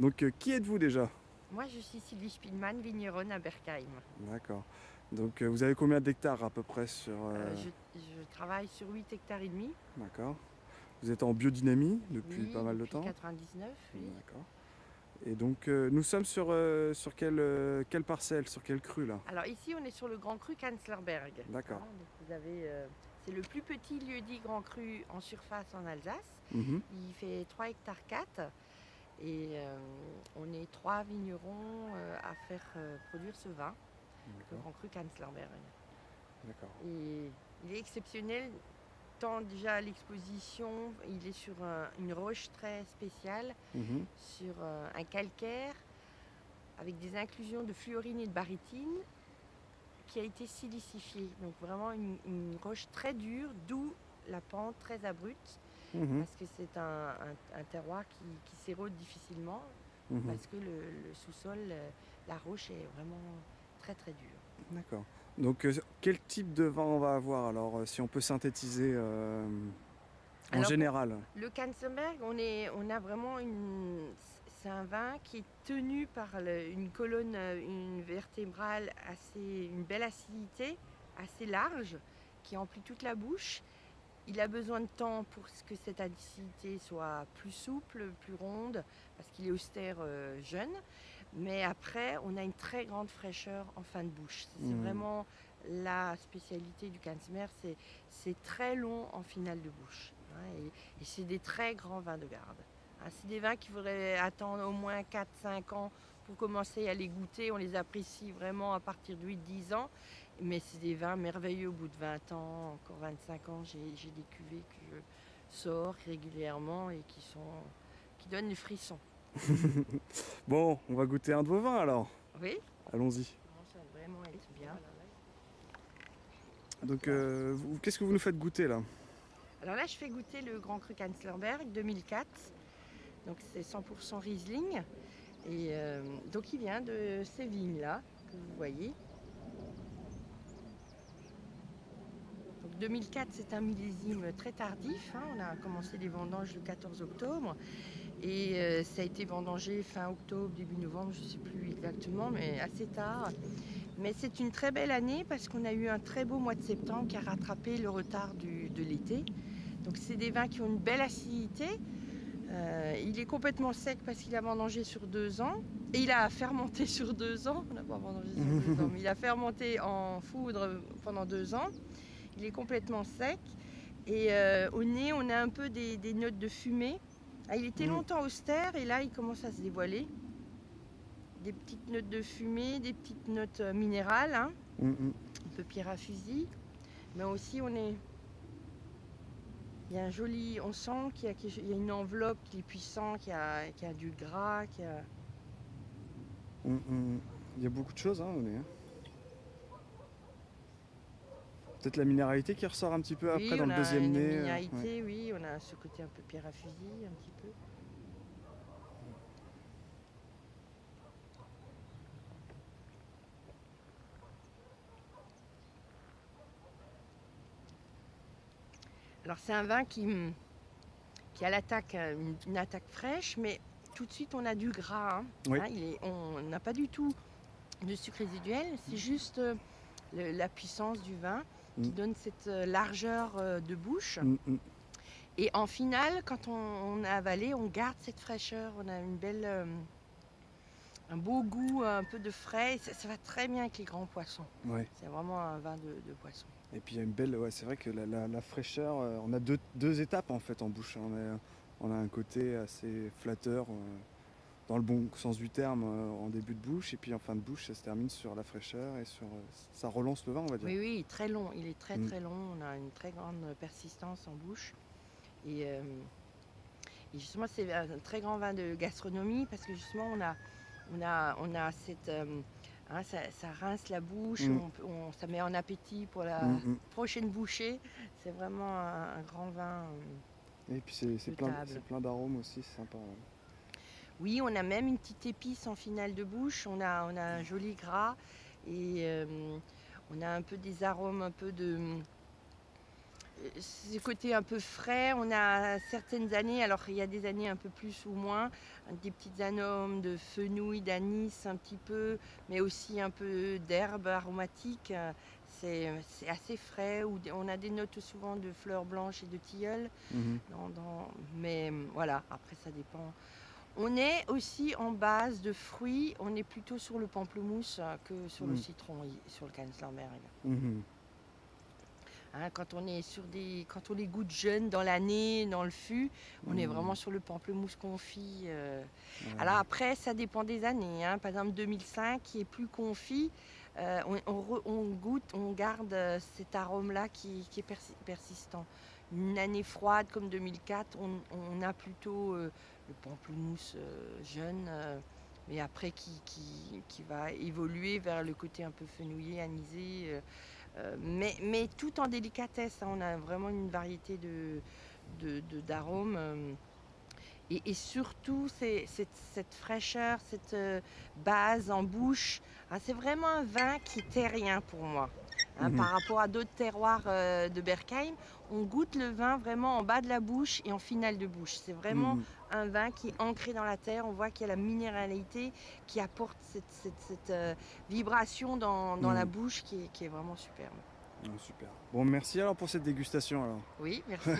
Donc, qui êtes-vous déjà? Moi, je suis Sylvie Spielmann, vigneronne à Berkheim. D'accord. Donc, vous avez combien d'hectares à peu près sur... Je travaille sur 8 hectares et demi. D'accord. Vous êtes en biodynamie depuis pas Oui, mal de depuis temps? 99, oui. D'accord. Et donc, nous sommes sur quelle parcelle, sur quelle crue là? Alors ici, on est sur le Grand Cru Kanzlerberg. D'accord. Donc vous avez, c'est le plus petit lieu-dit Grand Cru en surface en Alsace. Mhm. Il fait 3 hectares 4 et on est 3 vignerons à faire produire ce vin, le D'accord. Grand Cru Kanzlerberg. D'accord. Et il est exceptionnel. Tant déjà à l'exposition, il est sur une roche très spéciale, Mhm. sur un calcaire avec des inclusions de fluorine et de barytine qui a été silicifié. Donc vraiment une roche très dure, d'où la pente très abrupte, Mhm. parce que c'est un terroir qui s'érode difficilement, Mhm. parce que le sous-sol, la roche est vraiment très très dure. D'accord. Donc, quel type de vin on va avoir alors, si on peut synthétiser en Alors pour général? le Kansenberg, on a vraiment c'est un vin qui est tenu par une colonne, une vertébrale une belle acidité, assez large, qui emplit toute la bouche. Il a besoin de temps pour que cette acidité soit plus souple, plus ronde, parce qu'il est austère jeune. Mais après, on a une très grande fraîcheur en fin de bouche. C'est Hmm. vraiment la spécialité du Kanzmer, c'est très long en finale de bouche. Et c'est des très grands vins de garde. C'est des vins qu'il faudrait attendre au moins 4-5 ans pour commencer à les goûter. On les apprécie vraiment à partir de 8-10 ans. Mais c'est des vins merveilleux au bout de 20 ans, encore 25 ans. J'ai des cuvées que je sors régulièrement et qui donnent du frisson. Bon, on va goûter un de vos vins alors. Oui, Allons-y. ça va vraiment être bien. Donc, qu'est-ce que vous nous faites goûter là? Alors là, je fais goûter le Grand Cru Kanzlerberg 2004. Donc c'est 100% Riesling. Et donc il vient de ces vignes-là que vous voyez. Donc 2004, c'est un millésime très tardif. On a commencé les vendanges le 14 octobre. Et ça a été vendangé fin octobre, début novembre, je ne sais plus exactement, mais assez tard. Mais c'est une très belle année parce qu'on a eu un très beau mois de septembre qui a rattrapé le retard de l'été. Donc c'est des vins qui ont une belle acidité. Il est complètement sec parce qu'il a vendangé sur 2 ans. Et il a fermenté sur 2 ans. On n'a pas vendangé sur 2 ans, mais il a fermenté en foudre pendant 2 ans. Il est complètement sec. Et au nez, on a un peu des notes de fumée. Il était longtemps austère et là, il commence à se dévoiler. Des petites notes de fumée, des petites notes minérales, un peu pierre à fusil. Mais aussi, il y a un joli, on sent qu'il y a une enveloppe qui est puissante, qui a du gras, Il y a beaucoup de choses, hein, au nez, hein. Peut-être la minéralité qui ressort un petit peu après Oui, dans on le a deuxième une nez. Ouais. minéralité, oui, on a ce côté un peu pierre à fusil, un petit peu. Alors c'est un vin qui a l'attaque, une attaque fraîche, mais tout de suite on a du gras. Oui. On n'a pas du tout de sucre résiduel, c'est juste la puissance du vin qui Mm. donne cette largeur de bouche. Mm, mm. Et en finale, quand on a avalé, on garde cette fraîcheur, on a un beau goût, un peu de frais. Ça va très bien avec les grands poissons. Ouais. C'est vraiment un vin de poisson. Et puis il y a une belle, ouais, c'est vrai que la fraîcheur, on a deux étapes en fait en bouche. On a un côté assez flatteur, dans le bon sens du terme, en début de bouche, et puis en fin de bouche, ça se termine sur la fraîcheur et ça relance le vin, on va dire. Oui, oui, très long. Il est très Mm. très long. On a une très grande persistance en bouche. Et, et justement, c'est un très grand vin de gastronomie parce que justement, on a cette, ça rince la bouche, Mm. ça met en appétit pour la Mm, mm. prochaine bouchée. C'est vraiment un grand vin Et puis c'est de plein, table. c'est plein d'arômes aussi, c'est sympa. Ouais. Oui, on a même une petite épice en finale de bouche. On a un joli gras et on a un peu des arômes, un peu ce côté un peu frais. On a certaines années, alors il y a des années un peu plus ou moins, des petites arômes de fenouil, d'anis un petit peu, mais aussi un peu d'herbes aromatiques. C'est assez frais. On a des notes souvent de fleurs blanches et de tilleul. Mhm. Mais voilà, après ça dépend. On est aussi en base de fruits, on est plutôt sur le pamplemousse que sur le citron, sur le Kaiserberg. Mhm. Hein, quand on les goûte jeunes dans l'année, dans le fût, on est vraiment sur le pamplemousse confit. Alors après, ça dépend des années. Hein. Par exemple, 2005, qui est plus confit, on goûte, on garde cet arôme-là qui est persistant. Une année froide comme 2004, on a plutôt le pamplemousse jeune, mais après qui va évoluer vers le côté un peu fenouillé, anisé. Mais tout en délicatesse, hein. On a vraiment une variété d'arômes. Et surtout, cette fraîcheur, cette base en bouche. Hein, c'est vraiment un vin qui est terrien pour moi. Hein, par rapport à d'autres terroirs de Berkheim, on goûte le vin vraiment en bas de la bouche et en finale de bouche. C'est vraiment un vin qui est ancré dans la terre. On voit qu'il y a la minéralité qui apporte cette vibration dans la bouche qui est vraiment superbe. Super. Bon, merci alors pour cette dégustation alors. Oui, merci.